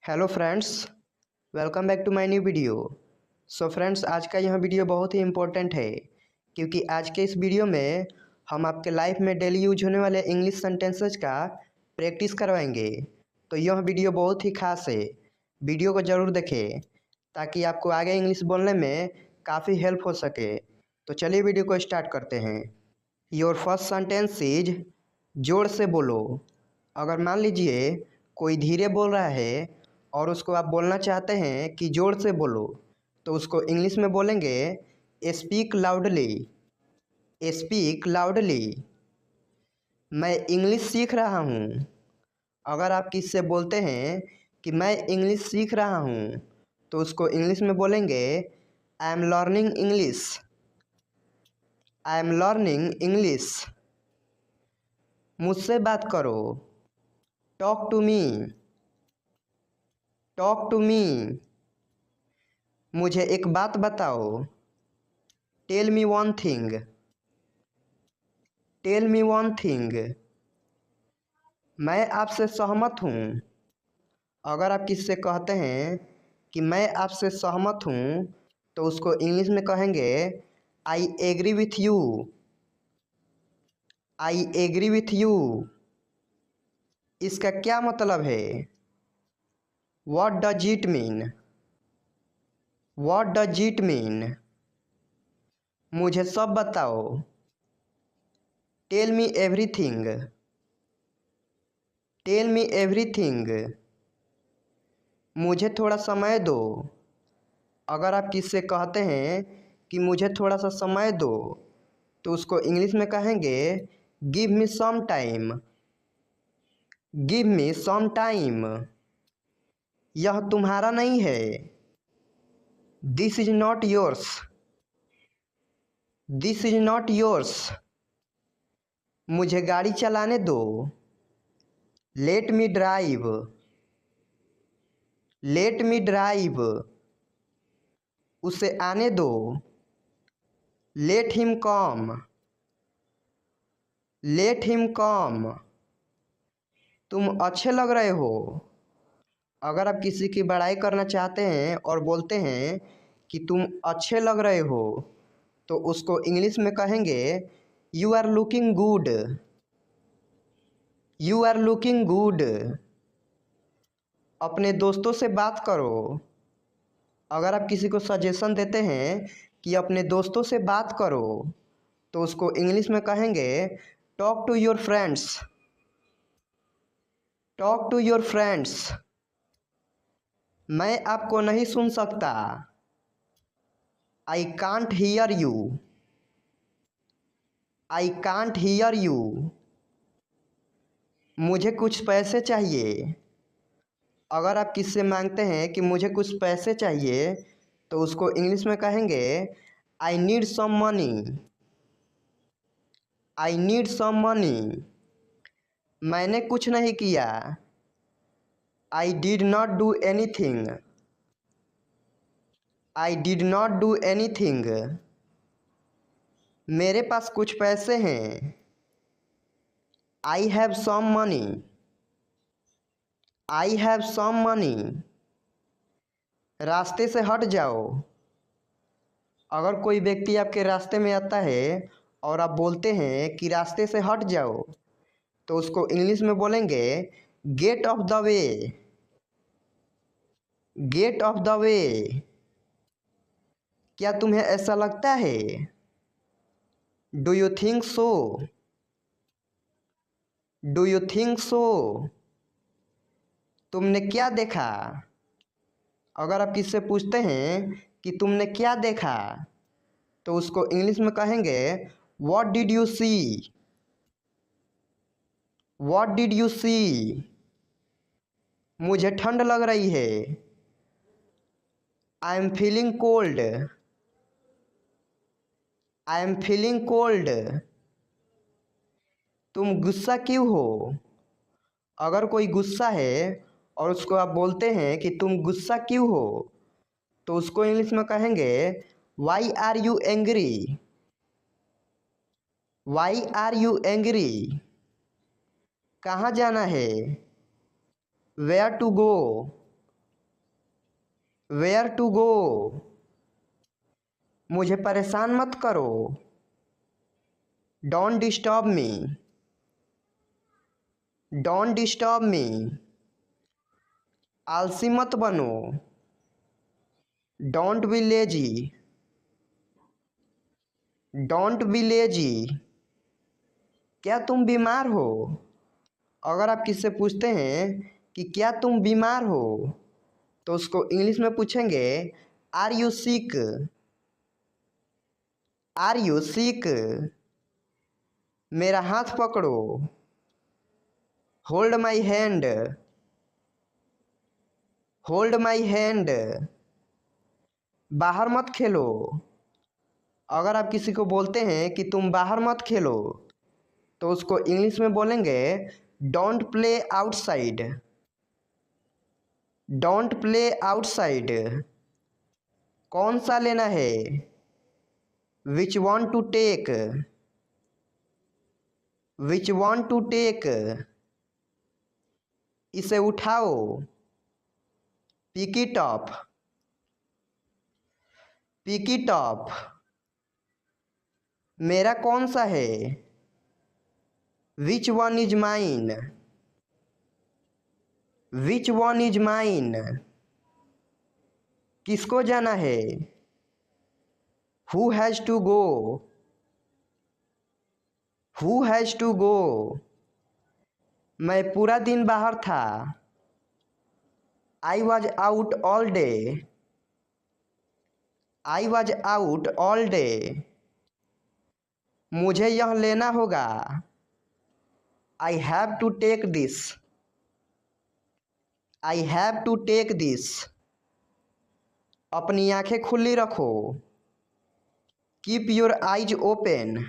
Hello friends, welcome back to my new video. So friends, आज का यह video बहुत ही इम्पोर्टेंट है क्योंकि आज के इस वीडियो में हम आपके लाइफ में डेली यूज होने वाले इंग्लिश सेंटेंसेस का प्रैक्टिस करवाएंगे। तो यह वीडियो बहुत ही खास है, वीडियो को ज़रूर देखें ताकि आपको आगे इंग्लिश बोलने में काफ़ी हेल्प हो सके। तो चलिए वीडियो को स्टार्ट करते हैं। योर फर्स्ट सेंटेंस इज जोर से बोलो। अगर मान लीजिए कोई धीरे बोल रहा है और उसको आप बोलना चाहते हैं कि जोर से बोलो, तो उसको इंग्लिश में बोलेंगे स्पीक लाउडली। Speak loudly. मैं इंग्लिश सीख रहा हूँ। अगर आप किससे बोलते हैं कि मैं इंग्लिश सीख रहा हूँ, तो उसको इंग्लिश में बोलेंगे I am learning English. I am learning English. मुझसे बात करो। Talk to me. Talk to me. मुझे एक बात बताओ। Tell me one thing. Tell me one thing. मैं आपसे सहमत हूँ। अगर आप किससे कहते हैं कि मैं आपसे सहमत हूँ, तो उसको इंग्लिश में कहेंगे I agree with you. I agree with you. इसका क्या मतलब है? What does it mean? What does it mean? मुझे सब बताओ। Tell me everything. Tell me everything. मुझे थोड़ा समय दो। अगर आप किससे कहते हैं कि मुझे थोड़ा सा समय दो, तो उसको इंग्लिश में कहेंगे give me some time. Give me some time. यह तुम्हारा नहीं है। This is not yours. This is not yours. मुझे गाड़ी चलाने दो। Let me drive. Let me drive. उसे आने दो। Let him come. Let him come. तुम अच्छे लग रहे हो। अगर आप किसी की बड़ाई करना चाहते हैं और बोलते हैं कि तुम अच्छे लग रहे हो, तो उसको इंग्लिश में कहेंगे you are looking good. You are looking good. अपने दोस्तों से बात करो। अगर आप किसी को सजेशन देते हैं कि अपने दोस्तों से बात करो, तो उसको इंग्लिश में कहेंगे talk to your friends. Talk to your friends. मैं आपको नहीं सुन सकता। I can't hear you. I can't hear you. मुझे कुछ पैसे चाहिए। अगर आप किससे मांगते हैं कि मुझे कुछ पैसे चाहिए, तो उसको इंग्लिश में कहेंगे I need some money. I need some money. मैंने कुछ नहीं किया। I did not do anything. I did not do anything. मेरे पास कुछ पैसे हैं। I have some money. I have some money. रास्ते से हट जाओ। अगर कोई व्यक्ति आपके रास्ते में आता है और आप बोलते हैं कि रास्ते से हट जाओ, तो उसको इंग्लिश में बोलेंगे get off the way. Get off the way. क्या तुम्हें ऐसा लगता है? Do you think so? Do you think so? तुमने क्या देखा? अगर आप किससे पूछते हैं कि तुमने क्या देखा, तो उसको इंग्लिश में कहेंगे what did you see? What did you see? मुझे ठंड लग रही है। I am feeling cold. I am feeling cold. तुम गुस्सा क्यों हो? अगर कोई गुस्सा है और उसको आप बोलते हैं कि तुम गुस्सा क्यों हो, तो उसको इंग्लिश में कहेंगे why are you angry? Why are you angry? कहाँ जाना है? Where to go? Where to go, मुझे परेशान मत करो। Don't disturb me, don't disturb me. आलसी मत बनो। Don't be lazy, don't be lazy. क्या तुम बीमार हो? अगर आप किससे पूछते हैं कि क्या तुम बीमार हो, तो उसको इंग्लिश में पूछेंगे are you sick, are you sick. मेरा हाथ पकड़ो। Hold my hand, hold my hand. बाहर मत खेलो। अगर आप किसी को बोलते हैं कि तुम बाहर मत खेलो, तो उसको इंग्लिश में बोलेंगे don't play outside, don't play outside. कौन सा लेना है? Which one to take, which one to take. इसे उठाओ। Pick it up, pick it up. मेरा कौन सा है? Which one is mine, which one is mine. किसको जाना है? Who has to go, who has to go. मैं पूरा दिन बाहर था। I was out all day, I was out all day. मुझे यह लेना होगा। I have to take this, I have to take this. अपनी आंखें खुली रखो। Keep your eyes open,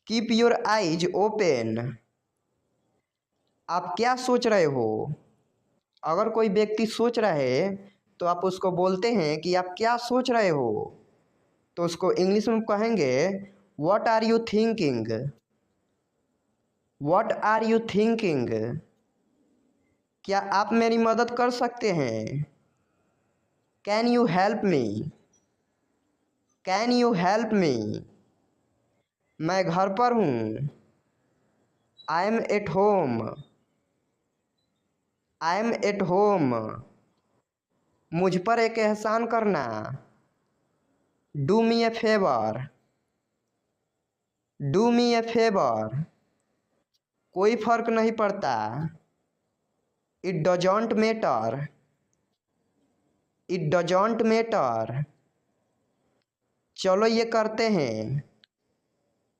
keep your eyes open. आप क्या सोच रहे हो? अगर कोई व्यक्ति सोच रहा है, तो आप उसको बोलते हैं कि आप क्या सोच रहे हो, तो उसको इंग्लिश में कहेंगे what are you thinking, what are you thinking. क्या आप मेरी मदद कर सकते हैं? Can you help me, can you help me. मैं घर पर हूँ। I am at home, I am at home. मुझ पर एक एहसान करना। Do me a favour, do me a favour. कोई फर्क नहीं पड़ता। It doesn't matter, it doesn't matter. चलो ये करते हैं।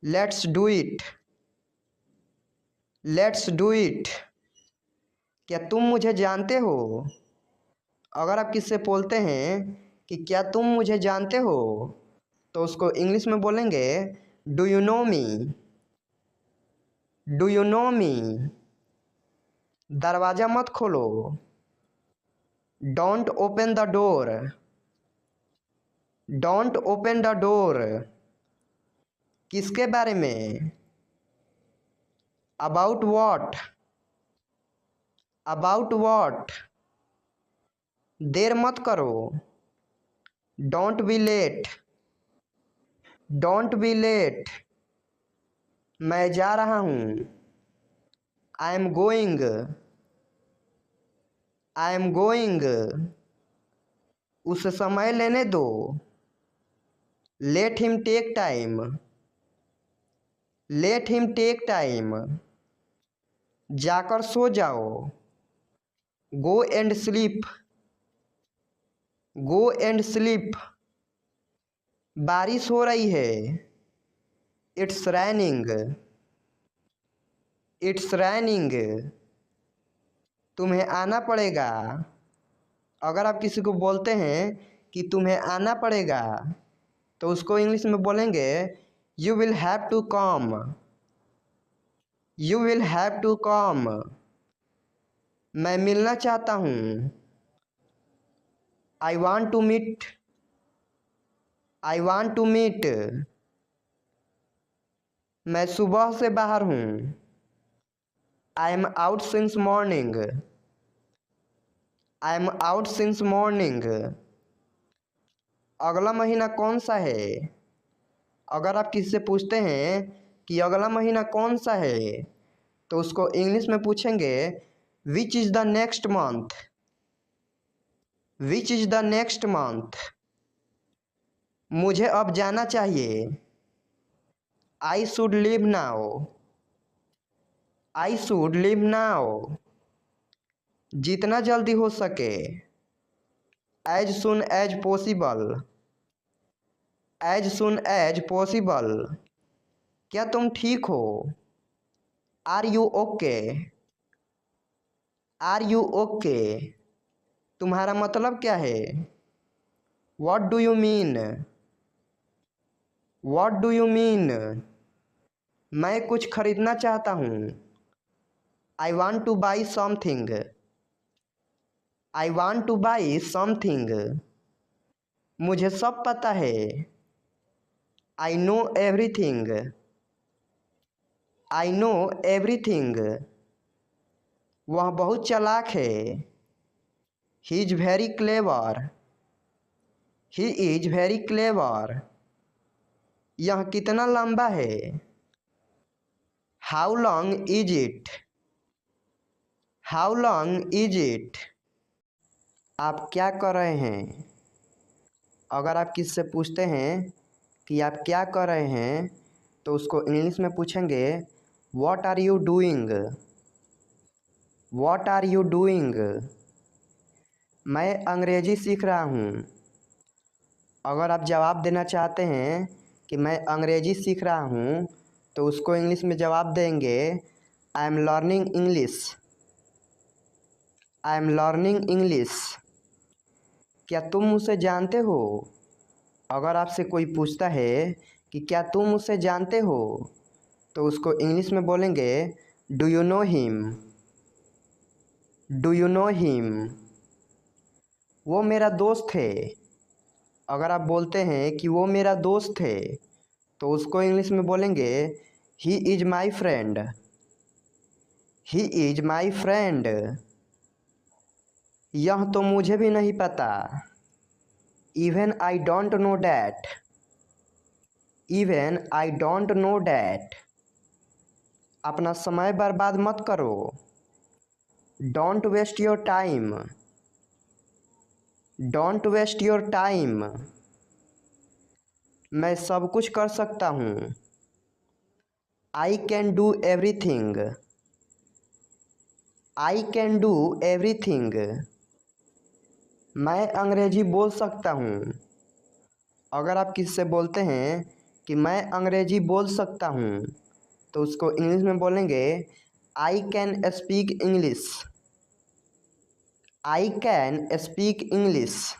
Let's do it, let's do it. क्या तुम मुझे जानते हो? अगर आप किससे बोलते हैं कि क्या तुम मुझे जानते हो, तो उसको इंग्लिश में बोलेंगे do you know me, do you know me. दरवाज़ा मत खोलो। Don't open the door, don't open the door. किसके बारे में? About what, about what. देर मत करो। Don't be late, don't be late. मैं जा रहा हूँ। I am going, I am going. उसे समय लेने दो। Let him take time, let him take time. जाकर सो जाओ। Go and sleep, go and sleep. बारिश हो रही है। It's raining, it's raining. तुम्हें आना पड़ेगा। अगर आप किसी को बोलते हैं कि तुम्हें आना पड़ेगा, तो उसको इंग्लिश में बोलेंगे you will have to come, you will have to come. मैं मिलना चाहता हूँ। I want to meet, I want to meet. मैं सुबह से बाहर हूँ। I am out since morning, I am out since morning. अगला महीना कौन सा है? अगर आप किसी से पूछते हैं कि अगला महीना कौन सा है, तो उसको इंग्लिश में पूछेंगे which is the next month. Which is the next month. मुझे अब जाना चाहिए। I should leave now. I should leave now. जितना जल्दी हो सके। As soon as possible. As soon as possible. क्या तुम ठीक हो? Are you okay. Are you okay. तुम्हारा मतलब क्या है? What do you mean. What do you mean. मैं कुछ खरीदना चाहता हूँ। I want to buy something. I want to buy something. मुझे सब पता है। I know everything. I know everything. वह बहुत चालाक है। He is very clever. He is very clever. यह कितना लंबा है? How long is it. How long is it. आप क्या कर रहे हैं? अगर आप किसी से पूछते हैं कि आप क्या कर रहे हैं, तो उसको इंग्लिश में पूछेंगे what are you doing. What are you doing. मैं अंग्रेजी सीख रहा हूँ। अगर आप जवाब देना चाहते हैं कि मैं अंग्रेजी सीख रहा हूँ, तो उसको इंग्लिश में जवाब देंगे आई am learning English. I am learning English. क्या तुम मुझसे जानते हो? अगर आपसे कोई पूछता है कि क्या तुम मुझसे जानते हो, तो उसको इंग्लिश में बोलेंगे do you know him. Do you know him. वो मेरा दोस्त है। अगर आप बोलते हैं कि वो मेरा दोस्त है, तो उसको इंग्लिश में बोलेंगे he is my friend. He is my friend. यह तो मुझे भी नहीं पता। Even I don't know that. Even I don't know that. अपना समय बर्बाद मत करो। Don't waste your time. Don't waste your time. मैं सब कुछ कर सकता हूँ। I can do everything. I can do everything. मैं अंग्रेजी बोल सकता हूँ। अगर आप किसी से बोलते हैं कि मैं अंग्रेजी बोल सकता हूँ, तो उसको इंग्लिश में बोलेंगे I can speak English. I can speak English.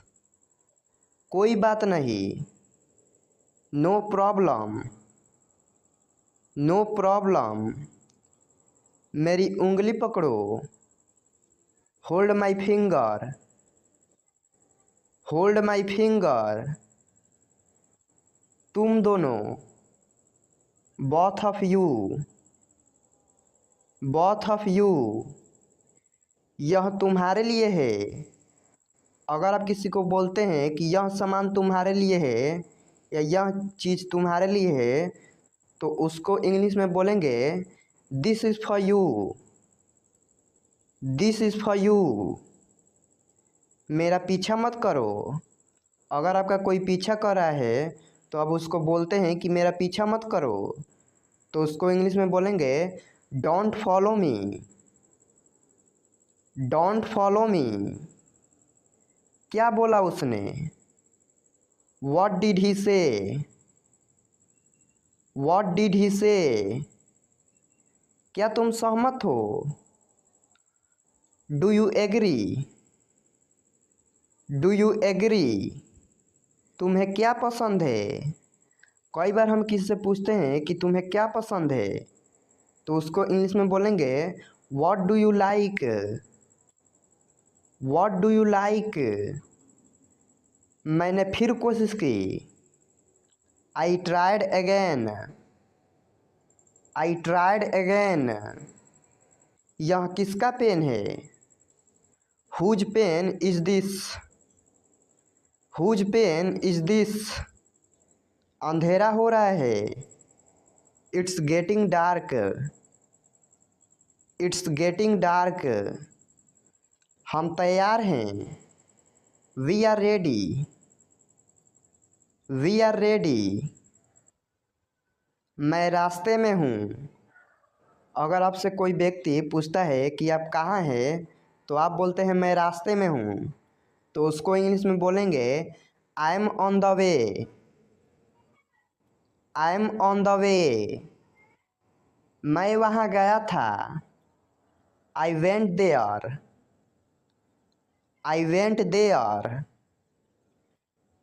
कोई बात नहीं। No problem. No problem. मेरी उंगली पकड़ो। Hold my finger. Hold my finger. तुम दोनों। Both of you. Both of you. यह तुम्हारे लिए है। अगर आप किसी को बोलते हैं कि यह सामान तुम्हारे लिए है या यह चीज़ तुम्हारे लिए है, तो उसको इंग्लिश में बोलेंगे this is for you. This is for you. मेरा पीछा मत करो। अगर आपका कोई पीछा कर रहा है, तो आप उसको बोलते हैं कि मेरा पीछा मत करो, तो उसको इंग्लिश में बोलेंगे don't follow me. Don't follow me. क्या बोला उसने? व्हाट डिड ही से। व्हाट डिड ही से। क्या तुम सहमत हो? Do you agree. Do you agree. तुम्हें क्या पसंद है? कई बार हम किसी से पूछते हैं कि तुम्हें क्या पसंद है, तो उसको इंग्लिश में बोलेंगे what do you like. What do you like. मैंने फिर कोशिश की। I tried again. I tried again. यह किसका पेन है? Whose pen is this, whose pen is this, अंधेरा हो रहा है। It's getting dark, it's getting dark, हम तैयार हैं। We are ready, we are ready, मैं रास्ते में हूँ। अगर आपसे कोई व्यक्ति पूछता है कि आप कहाँ हैं, तो आप बोलते हैं मैं रास्ते में हूँ, तो उसको इंग्लिश में बोलेंगे I am on the way, I am on the way. मैं वहाँ गया था, I went there, I went there.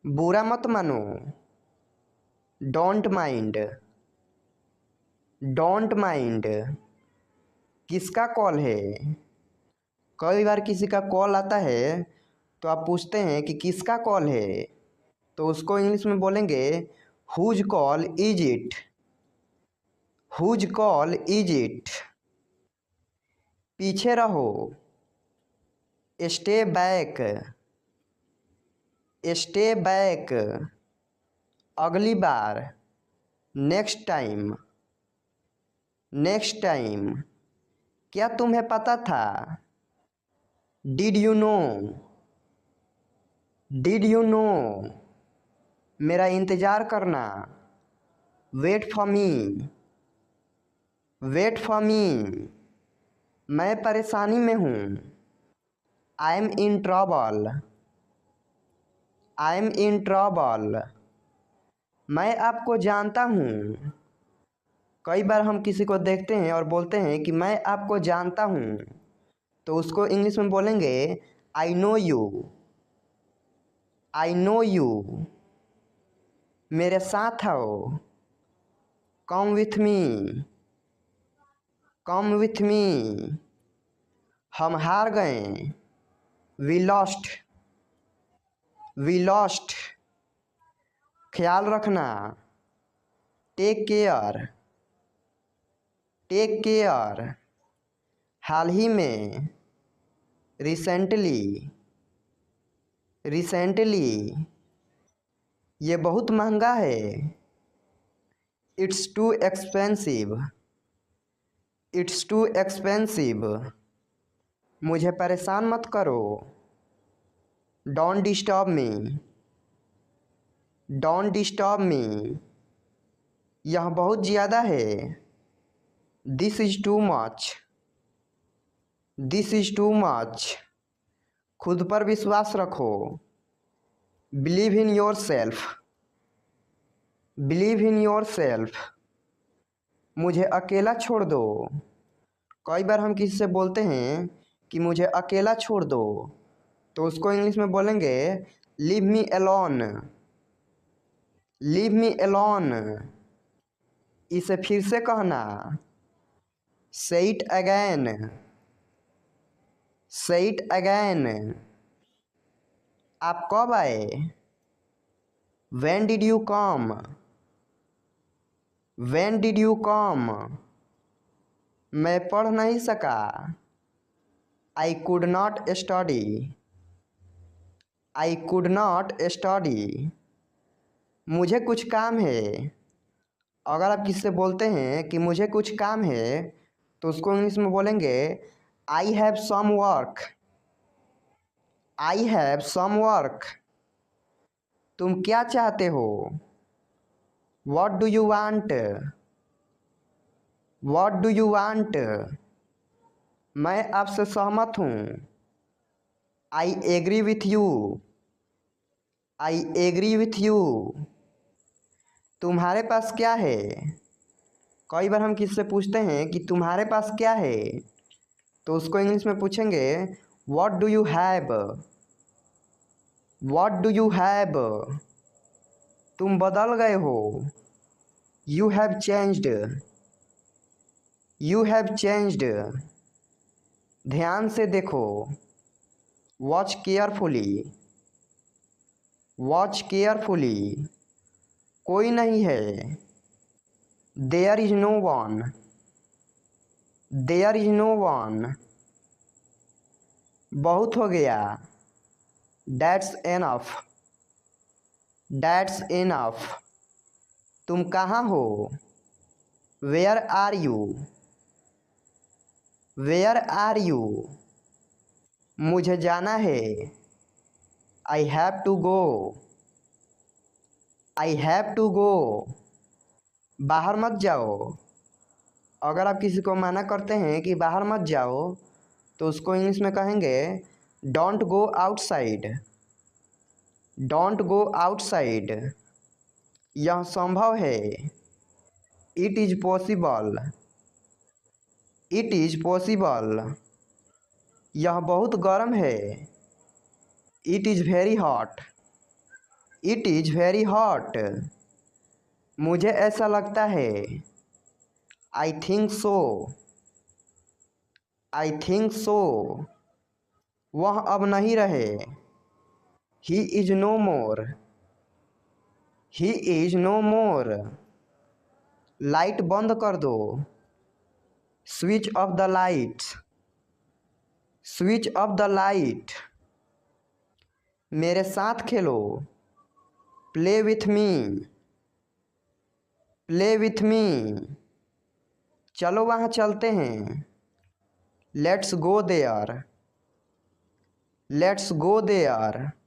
बुरा मत मानो, डोंट माइंड, डोंट माइंड। किसका कॉल है? कई बार किसी का कॉल आता है तो आप पूछते हैं कि किसका कॉल है, तो उसको इंग्लिश में बोलेंगे whose call is it, whose call is it. पीछे रहो, स्टे बैक, स्टे बैक। अगली बार, नेक्स्ट टाइम, नेक्स्ट टाइम। क्या तुम्हें पता था? Did you know, did you know. मेरा इंतज़ार करना, wait for me, wait for me. मैं परेशानी में हूँ, I am in trouble, I am in trouble. मैं आपको जानता हूँ। कई बार हम किसी को देखते हैं और बोलते हैं कि मैं आपको जानता हूँ, तो उसको इंग्लिश में बोलेंगे I know you, I know you. मेरे साथ आओ, come with me, come with me. हम हार गए, वी लॉस्ट, वी लॉस्ट। ख्याल रखना, टेक केयर, टेक केयर। हाल ही में, रिसेंटली, रिसेंटली। ये बहुत महंगा है, it's too expensive, it's too expensive. मुझे परेशान मत करो, don't disturb me, don't disturb me. यह बहुत ज़्यादा है, this is too much, this is too much. खुद पर विश्वास रखो, believe in yourself, believe in yourself. मुझे अकेला छोड़ दो। कई बार हम किसी से बोलते हैं कि मुझे अकेला छोड़ दो, तो उसको इंग्लिश में बोलेंगे leave me alone, leave me alone. इसे फिर से कहना, say it again, say it again. आप कब आए? When did you come, when did you come. मैं पढ़ नहीं सका, I could not study, I could not study. मुझे कुछ काम है। अगर आप किसी से बोलते हैं कि मुझे कुछ काम है, तो उसको इंग्लिश में बोलेंगे I have some work, I have some work. तुम क्या चाहते हो? What do you want, what do you want. मैं आपसे सहमत हूँ, I agree with you, I agree with you. तुम्हारे पास क्या है? कई बार हम किसी से पूछते हैं कि तुम्हारे पास क्या है, तो उसको इंग्लिश में पूछेंगे what do you have, what do you have. तुम बदल गए हो, you have changed, you have changed. ध्यान से देखो, वॉच केयरफुली, वॉच केयरफुली। कोई नहीं है, there is no one, there is no one. बहुत हो गया। That's enough. That's enough. तुम कहाँ हो? Where are you? Where are you? मुझे जाना है। I have to go. I have to go. बाहर मत जाओ। अगर आप किसी को मना करते हैं कि बाहर मत जाओ तो उसको इंग्लिश में कहेंगे don't go outside. Don't go outside. यह संभव है। It is possible. It is possible. यह बहुत गर्म है। It is very hot. It is very hot. मुझे ऐसा लगता है। I think so. I think so. वह अब नहीं रहे। He is no more. He is no more. Light बंद कर दो। Switch off the light. Switch off the light. मेरे साथ खेलो। Play with me. Play with me. चलो वहाँ चलते हैं। Let's go there. Let's go there.